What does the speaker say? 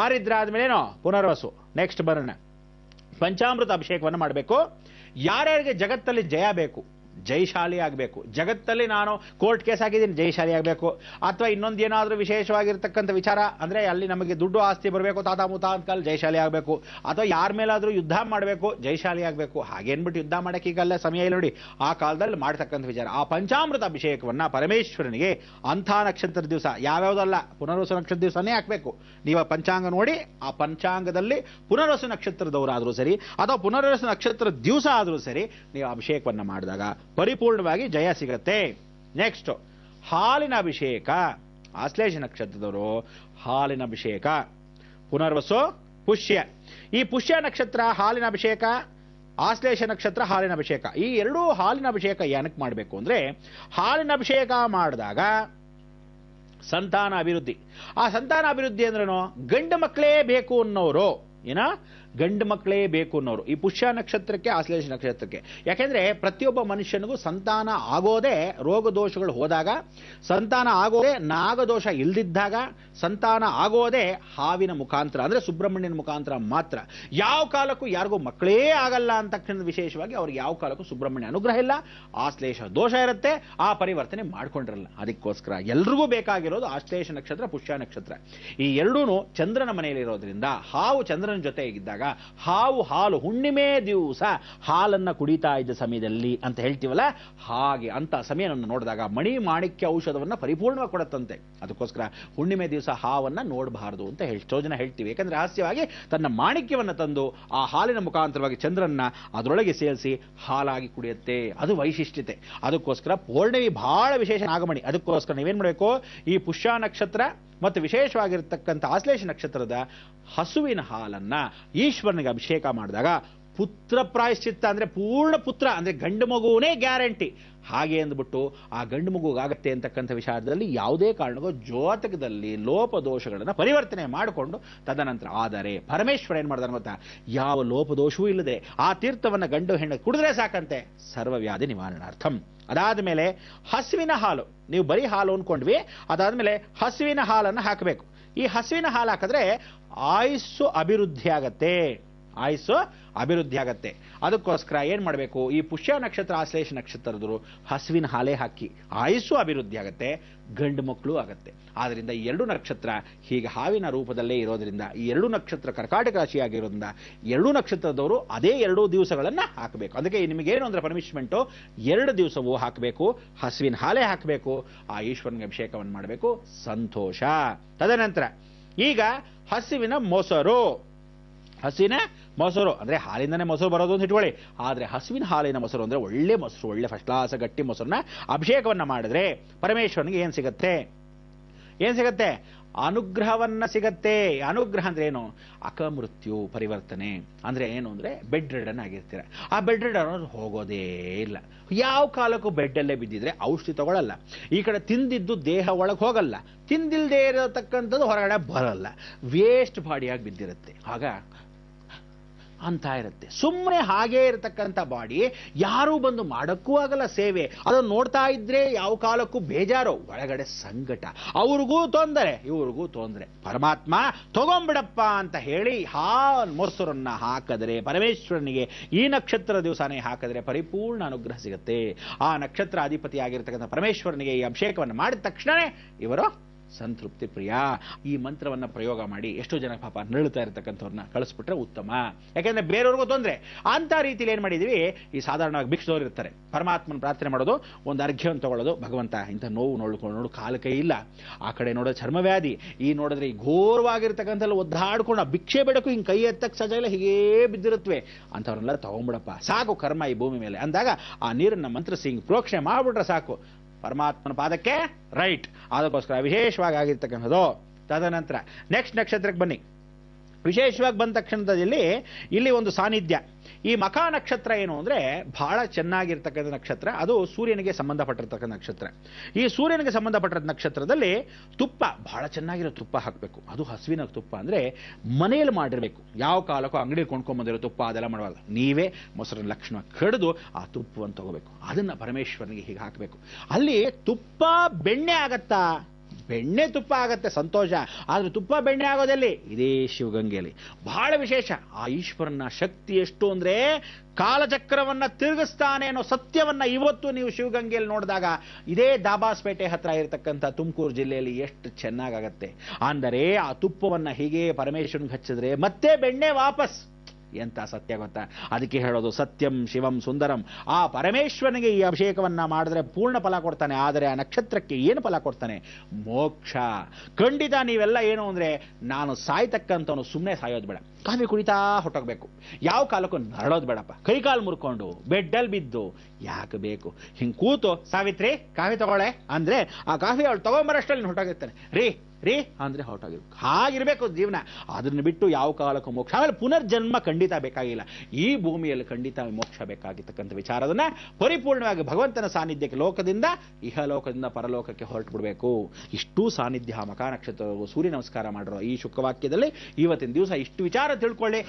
Ardra ಆದ್ಮೇಲೇನೋ Punarvasu. Next ಬರೋಣ, ಪಂಚಾಮೃತ ಅಭಿಷೇಕವನ್ನು ಮಾಡಬೇಕು. ಯಾರ್ಯಾರಿಗೆ ಜಗತ್ತಲ್ಲಿ ಜಯ ಬೇಕು, ಜಯಶಾಲಿ ಆಗಬೇಕು, ಜಗತ್ತಲ್ಲಿ ನಾನು ಕೋರ್ಟ್ ಕೇಸ್ ಹಾಕಿದ್ದೀನಿ ಜಯಶಾಲಿ ಆಗಬೇಕು, ಅಥವಾ ಇನ್ನೊಂದೇನಾದರೂ ವಿಶೇಷವಾಗಿರ್ತಕ್ಕಂಥ ವಿಚಾರ ಅಂದರೆ ಅಲ್ಲಿ ನಮಗೆ ದುಡ್ಡು ಆಸ್ತಿ ಬರಬೇಕು, ತಾತ ಮುತ ಅಂತಕಾಲ ಜಯಶಾಲಿ ಆಗಬೇಕು, ಅಥವಾ ಯಾರ ಮೇಲಾದರೂ ಯುದ್ಧ ಮಾಡಬೇಕು ಜಯಶಾಲಿ ಆಗಬೇಕು. ಹಾಗೇನ್ಬಿಟ್ಟು ಯುದ್ಧ ಮಾಡೋಕ್ಕೆ ಈಗಲ್ಲ ಸಮಯ ಇಲ್ಲ ನೋಡಿ, ಆ ಕಾಲದಲ್ಲಿ ಮಾಡ್ತಕ್ಕಂಥ ವಿಚಾರ. ಆ ಪಂಚಾಮೃತ ಅಭಿಷೇಕವನ್ನು ಪರಮೇಶ್ವರನಿಗೆ ಅಂಥ ನಕ್ಷತ್ರ ದಿವಸ, ಯಾವ್ಯಾವುದಲ್ಲ ಪುನರ್ವಸು ನಕ್ಷತ್ರ ದಿವಸನೇ ಹಾಕಬೇಕು. ನೀವು ಪಂಚಾಂಗ ನೋಡಿ, ಆ ಪಂಚಾಂಗದಲ್ಲಿ ಪುನರ್ವಸು ನಕ್ಷತ್ರದವರಾದರೂ ಸರಿ ಅಥವಾ ಪುನರ್ವಸು ನಕ್ಷತ್ರ ದಿವಸ ಆದರೂ ಸರಿ ನೀವು ಅಭಿಷೇಕವನ್ನು ಮಾಡಿದಾಗ ಪರಿಪೂರ್ಣವಾಗಿ ಜಯ ಸಿಗತ್ತೆ. ನೆಕ್ಸ್ಟ್ ಹಾಲಿನ ಅಭಿಷೇಕ. ಆಶ್ಲೇಷ ನಕ್ಷತ್ರದವರು ಹಾಲಿನ ಅಭಿಷೇಕ, ಪುನರ್ವಸು ಪುಷ್ಯ. ಈ ಪುಷ್ಯ ನಕ್ಷತ್ರ ಹಾಲಿನ ಅಭಿಷೇಕ, ಆಶ್ಲೇಷ ನಕ್ಷತ್ರ ಹಾಲಿನ ಅಭಿಷೇಕ. ಈ ಎರಡೂ ಹಾಲಿನ ಅಭಿಷೇಕ ಏನಕ್ಕೆ ಮಾಡಬೇಕು ಅಂದ್ರೆ, ಹಾಲಿನ ಅಭಿಷೇಕ ಮಾಡಿದಾಗ ಸಂತಾನ ಅಭಿವೃದ್ಧಿ. ಆ ಸಂತಾನ ಅಭಿವೃದ್ಧಿ ಅಂದ್ರೇನು, ಗಂಡು ಮಕ್ಕಳೇ ಬೇಕು ಅನ್ನೋರು, ಗಂಡು ಮಕ್ಕಳೇ ಬೇಕು ಅನ್ನೋರು ಈ ಪುಷ್ಯ ನಕ್ಷತ್ರಕ್ಕೆ, ಆಶ್ಲೇಷ ನಕ್ಷತ್ರಕ್ಕೆ. ಯಾಕೆಂದ್ರೆ ಪ್ರತಿಯೊಬ್ಬ ಮನುಷ್ಯನಿಗೂ ಸಂತಾನ ಆಗೋದೇ ರೋಗ ದೋಷಗಳು ಹೋದಾಗ, ಸಂತಾನ ಆಗೋದೇ ನಾಗದೋಷ ಇಲ್ದಿದ್ದಾಗ, ಸಂತಾನ ಆಗೋದೇ ಹಾವಿನ ಮುಖಾಂತರ ಅಂದ್ರೆ ಸುಬ್ರಹ್ಮಣ್ಯನ ಮುಖಾಂತರ ಮಾತ್ರ. ಯಾವ ಕಾಲಕ್ಕೂ ಯಾರಿಗೂ ಮಕ್ಕಳೇ ಆಗಲ್ಲ ಅಂತ ತಕ್ಷಣ ವಿಶೇಷವಾಗಿ ಅವ್ರಿಗೆ ಯಾವ ಕಾಲಕ್ಕೂ ಸುಬ್ರಹ್ಮಣ್ಯ ಅನುಗ್ರಹ ಇಲ್ಲ, ಆಶ್ಲೇಷ ದೋಷ ಇರುತ್ತೆ, ಆ ಪರಿವರ್ತನೆ ಮಾಡ್ಕೊಂಡಿರಲ್ಲ. ಅದಕ್ಕೋಸ್ಕರ ಎಲ್ರಿಗೂ ಬೇಕಾಗಿರೋದು ಆಶ್ಲೇಷ ನಕ್ಷತ್ರ, ಪುಷ್ಯ ನಕ್ಷತ್ರ. ಈ ಎರಡೂ ಚಂದ್ರನ ಮನೆಯಲ್ಲಿರೋದ್ರಿಂದ, ಹಾವು ಚಂದ್ರನ ಜೊತೆ ಇದ್ದಾಗ ಹಾವು ಹಾಲು ಹುಣ್ಣಿಮೆ ದಿವಸ ಹಾಲನ್ನ ಕುಡಿತಾ ಇದ್ದ ಸಮಯದಲ್ಲಿ ಅಂತ ಹೇಳ್ತೀವಲ್ಲ, ಹಾಗೆ ಅಂತ ಸಮಯವನ್ನು ನೋಡಿದಾಗ ಮಣಿ ಮಾಣಿಕ್ಯ ಔಷಧವನ್ನ ಪರಿಪೂರ್ಣವಾಗಿ ಕೊಡುತ್ತಂತೆ. ಅದಕ್ಕೋಸ್ಕರ ಹುಣ್ಣಿಮೆ ದಿವಸ ಹಾವನ್ನ ನೋಡಬಾರದು ಅಂತ ಎಷ್ಟೋ ಜನ ಹೇಳ್ತೀವಿ. ಯಾಕಂದ್ರೆ ರಹಸ್ಯವಾಗಿ ತನ್ನ ಮಾಣಿಕ್ಯವನ್ನ ತಂದು ಆ ಹಾಲಿನ ಮುಖಾಂತರವಾಗಿ ಚಂದ್ರನ್ನ ಅದರೊಳಗೆ ಸೇರಿಸಿ ಹಾಲಾಗಿ ಕುಡಿಯುತ್ತೆ. ಅದು ವೈಶಿಷ್ಟ್ಯತೆ. ಅದಕ್ಕೋಸ್ಕರ ಪೌರ್ಣಮಿ ಬಹಳ ವಿಶೇಷ ನಾಗಮಣಿ. ಅದಕ್ಕೋಸ್ಕರ ನೀವೇನ್ ಮಾಡಬೇಕು, ಈ ಪುಷ್ಯ ನಕ್ಷತ್ರ ಮತ್ತು ವಿಶೇಷವಾಗಿರ್ತಕ್ಕಂಥ ಆಶ್ಲೇಷ ನಕ್ಷತ್ರದ ಹಸುವಿನ ಹಾಲನ್ನ ಈಶ್ವರನಿಗೆ ಅಭಿಷೇಕ ಮಾಡಿದಾಗ ಪುತ್ರ ಪ್ರಾಯಶ್ಚಿತ್ತ ಅಂದ್ರೆ ಪೂರ್ಣ ಪುತ್ರ ಅಂದ್ರೆ ಗಂಡು ಮಗುವೇ ಗ್ಯಾರಂಟಿ. ಹಾಗೆ ಅಂದ್ಬಿಟ್ಟು ಆ ಗಂಡು ಮಗುಗಾಗತ್ತೆ ಅಂತಕ್ಕಂಥ ವಿಚಾರದಲ್ಲಿ ಯಾವುದೇ ಕಾರಣಕ್ಕೂ ಜೋತಕದಲ್ಲಿ ಲೋಪದೋಷಗಳನ್ನು ಪರಿವರ್ತನೆ ಮಾಡಿಕೊಂಡು ತದನಂತರ ಆದರೆ ಪರಮೇಶ್ವರ ಏನ್ ಮಾಡ್ತಾನೆ ಗೊತ್ತಾ, ಯಾವ ಲೋಪದೋಷವೂ ಇಲ್ಲದೆ ಆ ತೀರ್ಥವನ್ನ ಗಂಡು ಹೆಣ್ಣು ಕುಡಿದ್ರೆ ಸಾಕಂತೆ ಸರ್ವವ್ಯಾಧಿ ನಿವಾರಣಾರ್ಥಂ. ಅದಾದ ಮೇಲೆ ಹಸುವಿನ ಹಾಲು, ನೀವು ಬರೀ ಹಾಲು ಅನ್ಕೊಂಡ್ವಿ, ಅದಾದ್ಮೇಲೆ ಹಸುವಿನ ಹಾಲನ್ನು ಹಾಕಬೇಕು. ಈ ಹಸುವಿನ ಹಾಲು ಹಾಕಿದ್ರೆ ಆಯುಸ್ಸು ಅಭಿವೃದ್ಧಿ ಆಗತ್ತೆ, ಆಯುಸ್ಸು ಅಭಿವೃದ್ಧಿ ಆಗತ್ತೆ. ಅದಕ್ಕೋಸ್ಕರ ಏನ್ ಮಾಡಬೇಕು, ಈ ಪುಷ್ಯ ನಕ್ಷತ್ರ ಆಶ್ಲೇಷ ನಕ್ಷತ್ರದವರು ಹಸುವಿನ ಹಾಲೇ ಹಾಕಿ ಆಯುಸ್ಸು ಅಭಿವೃದ್ಧಿ ಆಗತ್ತೆ, ಗಂಡು ಮಕ್ಕಳು ಆಗತ್ತೆ. ಆದ್ರಿಂದ ಈ ಎರಡು ನಕ್ಷತ್ರ ಹೀಗೆ ಹಾವಿನ ರೂಪದಲ್ಲೇ ಇರೋದ್ರಿಂದ, ಈ ಎರಡು ನಕ್ಷತ್ರ ಕರ್ಕಾಟಕ ರಾಶಿಯಾಗಿರೋದ್ರಿಂದ ಎರಡೂ ನಕ್ಷತ್ರದವರು ಅದೇ ಎರಡೂ ದಿವಸಗಳನ್ನ ಹಾಕಬೇಕು. ಅದಕ್ಕೆ ನಿಮಗೇನು ಅಂದ್ರೆ ಪನಿಷ್ಮೆಂಟು, 2 ದಿವಸವೂ ಹಾಕಬೇಕು, ಹಸುವಿನ ಹಾಲೇ ಹಾಕಬೇಕು, ಆ ಈಶ್ವರನಿಗೆ ಅಭಿಷೇಕವನ್ನು ಮಾಡಬೇಕು, ಸಂತೋಷ. ತದನಂತರ ಈಗ ಹಸುವಿನ ಮೊಸರು, ಹಸುವಿನ ಮೊಸರು ಅಂದ್ರೆ ಹಾಲಿಂದನೇ ಮೊಸರು ಬರೋದು ಅಂತ ಇಟ್ಕೊಳ್ಳಿ. ಆದ್ರೆ ಹಸುವಿನ ಹಾಲಿನ ಮೊಸರು ಅಂದ್ರೆ ಒಳ್ಳೆ ಮೊಸರು, ಒಳ್ಳೆ ಫಸ್ಟ್ ಕ್ಲಾಸ್ ಗಟ್ಟಿ ಮೊಸರನ್ನ ಅಭಿಷೇಕವನ್ನ ಮಾಡಿದ್ರೆ ಪರಮೇಶ್ವರನಿಗೆ ಏನ್ ಸಿಗತ್ತೆ, ಏನ್ ಸಿಗತ್ತೆ, ಅನುಗ್ರಹವನ್ನ ಸಿಗತ್ತೆ. ಅನುಗ್ರಹ ಅಂದ್ರೆ ಏನು, ಅಕಮೃತ್ಯು ಪರಿವರ್ತನೆ ಅಂದ್ರೆ ಏನು ಅಂದ್ರೆ ಬೆಡ್ ರಿಡನ್ ಆಗಿರ್ತೀರ. ಆ ಬೆಡ್ ರಿಡನ್ ಹೋಗೋದೇ ಇಲ್ಲ. ಯಾವ ಕಾಲಕ್ಕೂ ಬೆಡ್ ಅಲ್ಲೇ ಬಿದ್ದಿದ್ರೆ ಔಷಧಿ ತಗೊಳ್ಳಲ್ಲ, ಈ ಕಡೆ ತಿಂದಿದ್ದು ದೇಹ ಒಳಗೆ ಹೋಗಲ್ಲ, ತಿಂದಿಲ್ದೇ ಇರತಕ್ಕಂಥದ್ದು ಹೊರಗಡೆ ಬರಲ್ಲ, ವೇಸ್ಟ್ ಬಾಡಿಯಾಗಿ ಬಿದ್ದಿರುತ್ತೆ. ಆಗ ಅಂತ ಇರುತ್ತೆ. ಸುಮ್ಮನೆ ಹಾಗೇ ಇರತಕ್ಕಂಥ ಬಾಡಿ ಯಾರೂ ಬಂದು ಮಾಡಕ್ಕೂ ಆಗಲ್ಲ ಸೇವೆ. ಅದನ್ನು ನೋಡ್ತಾ ಇದ್ರೆ ಯಾವ ಕಾಲಕ್ಕೂ ಬೇಜಾರು, ಒಳಗಡೆ ಸಂಕಟ, ಅವ್ರಿಗೂ ತೊಂದರೆ ಇವ್ರಿಗೂ ತೊಂದರೆ. ಪರಮಾತ್ಮ ತಗೊಂಬಿಡಪ್ಪ ಅಂತ ಹೇಳಿ ಮೊಸರನ್ನ ಹಾಕಿದ್ರೆ ಪರಮೇಶ್ವರನಿಗೆ ಈ ನಕ್ಷತ್ರ ದಿವಸನೇ ಹಾಕಿದ್ರೆ ಪರಿಪೂರ್ಣ ಅನುಗ್ರಹ ಸಿಗುತ್ತೆ. ಆ ನಕ್ಷತ್ರ ಅಧಿಪತಿ ಆಗಿರ್ತಕ್ಕಂಥ ಪರಮೇಶ್ವರನಿಗೆ ಈ ಅಭಿಷೇಕವನ್ನು ಮಾಡಿದ ತಕ್ಷಣವೇ ಇವರು ಸಂತೃಪ್ತಿ ಪ್ರಿಯ. ಈ ಮಂತ್ರವನ್ನ ಪ್ರಯೋಗ ಮಾಡಿ ಎಷ್ಟೋ ಜನ ಪಾಪ ನರಳುತ್ತಾ ಇರತಕ್ಕಂಥವ್ರನ್ನ ಕಳಿಸ್ಬಿಟ್ರೆ ಉತ್ತಮ. ಯಾಕೆಂದ್ರೆ ಬೇರೆಯವ್ರಿಗೂ ತೊಂದರೆ. ಅಂತ ರೀತಿಯಲ್ಲಿ ಏನ್ ಮಾಡಿದೀವಿ, ಈ ಸಾಧಾರಣವಾಗಿ ಭಿಕ್ಷದವ್ರು ಇರ್ತಾರೆ, ಪರಮಾತ್ಮನ ಪ್ರಾರ್ಥನೆ ಮಾಡೋದು, ಒಂದು ಅರ್ಘ್ಯವನ್ನು ತಗೊಳ್ಳೋದು, ಭಗವಂತ ಇಂಥ ನೋವು ನೋಡು ಕಾಲು ಕೈ ಇಲ್ಲ, ಆ ಕಡೆ ನೋಡೋದು ಚರ್ಮವ್ಯಾಧಿ, ಈ ನೋಡಿದ್ರೆ ಈ ಘೋರವಾಗಿರ್ತಕ್ಕಂಥ ಒದ್ದಾಡ್ಕೊಂಡು ಭಿಕ್ಷೆ ಬೇಡಕ್ಕೂ ಹಿಂಗೆ ಕೈ ಎತ್ತಕ್ಕೆ ಸಜ ಇಲ್ಲ, ಹೀಗೇ ಬಿದ್ದಿರುತ್ತವೆ ಅಂಥವ್ರನ್ನೆಲ್ಲ ತಗೊಂಡ್ಬಿಡಪ್ಪ, ಸಾಕು ಕರ್ಮ ಈ ಭೂಮಿ ಮೇಲೆ ಅಂದಾಗ ಆ ನೀರನ್ನ ಮಂತ್ರಸಿ ಹಿಂಗೆ ಪ್ರೋಕ್ಷಣೆ ಮಾಡ್ಬಿಟ್ರೆ ಸಾಕು, ಪರಮಾತ್ಮನ ಪಾದಕ್ಕೆ ರೈಟ್. ಅದಕ್ಕೋಸ್ಕರ ವಿಶೇಷವಾಗಿ ಆಗಿರ್ತಕ್ಕಂಥದ್ದು. ತದನಂತರ ನೆಕ್ಸ್ಟ್ ನಕ್ಷತ್ರಕ್ಕೆ ಬನ್ನಿ. ವಿಶೇಷವಾಗಿ ಬಂದ ತಕ್ಷಣದಲ್ಲಿ ಇಲ್ಲಿ ಒಂದು ಸಾನ್ನಿಧ್ಯ. ಈ ಮಖ ನಕ್ಷತ್ರ ಏನು ಅಂದ್ರೆ ಬಹಳ ಚೆನ್ನಾಗಿರ್ತಕ್ಕಂಥ ನಕ್ಷತ್ರ, ಅದು ಸೂರ್ಯನಿಗೆ ಸಂಬಂಧಪಟ್ಟಿರ್ತಕ್ಕಂಥ ನಕ್ಷತ್ರ. ಈ ಸೂರ್ಯನಿಗೆ ಸಂಬಂಧಪಟ್ಟ ನಕ್ಷತ್ರದಲ್ಲಿ ತುಪ್ಪ ಬಹಳ ಚೆನ್ನಾಗಿರೋ ತುಪ್ಪ ಹಾಕಬೇಕು. ಅದು ಹಸುವಿನ ತುಪ್ಪ ಅಂದ್ರೆ ಮನೆಯಲ್ಲಿ ಮಾಡಿರ್ಬೇಕು. ಯಾವ ಕಾಲಕ್ಕೂ ಅಂಗಡಿ ಕೊಂಡ್ಕೊಂಡ್ಬಂದಿರೋ ತುಪ್ಪ ಅದೆಲ್ಲ ಮಾಡಬಾರ್ದು. ನೀವೇ ಮೊಸರಿನ ಲಕ್ಷಣ ಕಡಿದು ಆ ತುಪ್ಪವನ್ನು ತಗೋಬೇಕು, ಅದನ್ನ ಪರಮೇಶ್ವರನಿಗೆ ಹೀಗೆ ಹಾಕಬೇಕು. ಅಲ್ಲಿ ತುಪ್ಪ ಬೆಣ್ಣೆ ಆಗತ್ತಾ, ಬೆಣ್ಣೆ ತುಪ್ಪ ಆಗತ್ತೆ ಸಂತೋಷ, ಆದ್ರೆ ತುಪ್ಪ ಬೆಣ್ಣೆ ಆಗೋದಲ್ಲಿ ಇದೇ ಶಿವಗಂಗೆಯಲ್ಲಿ. ಬಹಳ ವಿಶೇಷ. ಆ ಈಶ್ವರನ ಶಕ್ತಿ ಎಷ್ಟು ಅಂದ್ರೆ ಕಾಲಚಕ್ರವನ್ನ ತಿರುಗಿಸ್ತಾನೆ ಅನ್ನೋ ಸತ್ಯವನ್ನ ಇವತ್ತು ನೀವು ಶಿವಗಂಗೆಯಲ್ಲಿ ನೋಡಿದಾಗ ಇದೇ ದಾಬಾಸ್ಪೇಟೆ ಹತ್ರ ಇರತಕ್ಕಂಥ ತುಮಕೂರು ಜಿಲ್ಲೆಯಲ್ಲಿ ಎಷ್ಟು ಚೆನ್ನಾಗತ್ತೆ ಅಂದರೆ ಆ ತುಪ್ಪವನ್ನ ಹೀಗೆ ಪರಮೇಶ್ವರನಿಗೆ ಹಚ್ಚಿದ್ರೆ ಮತ್ತೆ ಬೆಣ್ಣೆ ವಾಪಸ್. ಎಂತ ಸತ್ಯ ಗೊತ್ತಾ? ಅದಕ್ಕೆ ಹೇಳೋದು ಸತ್ಯಂ ಶಿವಂ ಸುಂದರಂ. ಆ ಪರಮೇಶ್ವರನಿಗೆ ಈ ಅಭಿಷೇಕವನ್ನ ಮಾಡಿದ್ರೆ ಪೂರ್ಣ ಫಲ ಕೊಡ್ತಾನೆ, ಆದರೆ ಆ ನಕ್ಷತ್ರಕ್ಕೆ ಏನು ಫಲ ಕೊಡ್ತಾನೆ? ಮೋಕ್ಷ. ಖಂಡಿತ ನೀವೆಲ್ಲ ಏನು ಅಂದ್ರೆ ನಾನು ಸಾಯ್ತಕ್ಕಂಥವನು ಸುಮ್ಮನೆ ಸಾಯೋದು ಬೇಡ, ಕಾಫಿ ಕುಡಿತಾ ಹೊಟ್ಟೋಗ್ಬೇಕು, ಯಾವ ಕಾಲಕ್ಕೂ ನರಳೋದು ಬೇಡಪ್ಪ, ಕೈಕಾಲು ಮುರ್ಕೊಂಡು ಬೆಡ್ಡಲ್ಲಿ ಬಿದ್ದು ಯಾಕೆ ಬೇಕು, ಹಿಂಗೆ ಕೂತು ಸಾವಿತ್ರಿ ಕಾಫಿ ತಗೊಳ್ಳೆ ಅಂದ್ರೆ ಆ ಕಾಫಿ ಅವಳು ತಗೊಂಬರಷ್ಟಲ್ಲಿ ಹೊಟ್ಟೋಗಿರ್ತಾನೆ. ರೀ ರೀ ಅಂದ್ರೆ ಹೊರಟೋಗಿರ್ಬೇಕು. ಹಾಗಿರ್ಬೇಕು ಜೀವನ. ಅದನ್ನು ಬಿಟ್ಟು ಯಾವ ಕಾಲಕ್ಕೂ ಮೋಕ್ಷ. ಆಮೇಲೆ ಪುನರ್ಜನ್ಮ ಖಂಡಿತ ಬೇಕಾಗಿಲ್ಲ. ಈ ಭೂಮಿಯಲ್ಲಿ ಖಂಡಿತ ಮೋಕ್ಷ ಬೇಕಾಗಿರ್ತಕ್ಕಂಥ ವಿಚಾರದನ್ನ ಪರಿಪೂರ್ಣವಾಗಿ ಭಗವಂತನ ಸಾನ್ನಿಧ್ಯಕ್ಕೆ ಲೋಕದಿಂದ ಇಹಲೋಕದಿಂದ ಪರಲೋಕಕ್ಕೆ ಹೊರಟು ಬಿಡಬೇಕು. ಇಷ್ಟೂ ಸಾನ್ನಿಧ್ಯ ಮಕಾ ನಕ್ಷತ್ರ ಸೂರ್ಯ ನಮಸ್ಕಾರ ಮಾಡಿರೋ ಈ ಶುಕ್ರವಾಕ್ಯದಲ್ಲಿ ಇವತ್ತಿನ ದಿವಸ ಇಷ್ಟು ವಿಚಾರ ತಿಳ್ಕೊಳ್ಳಿ.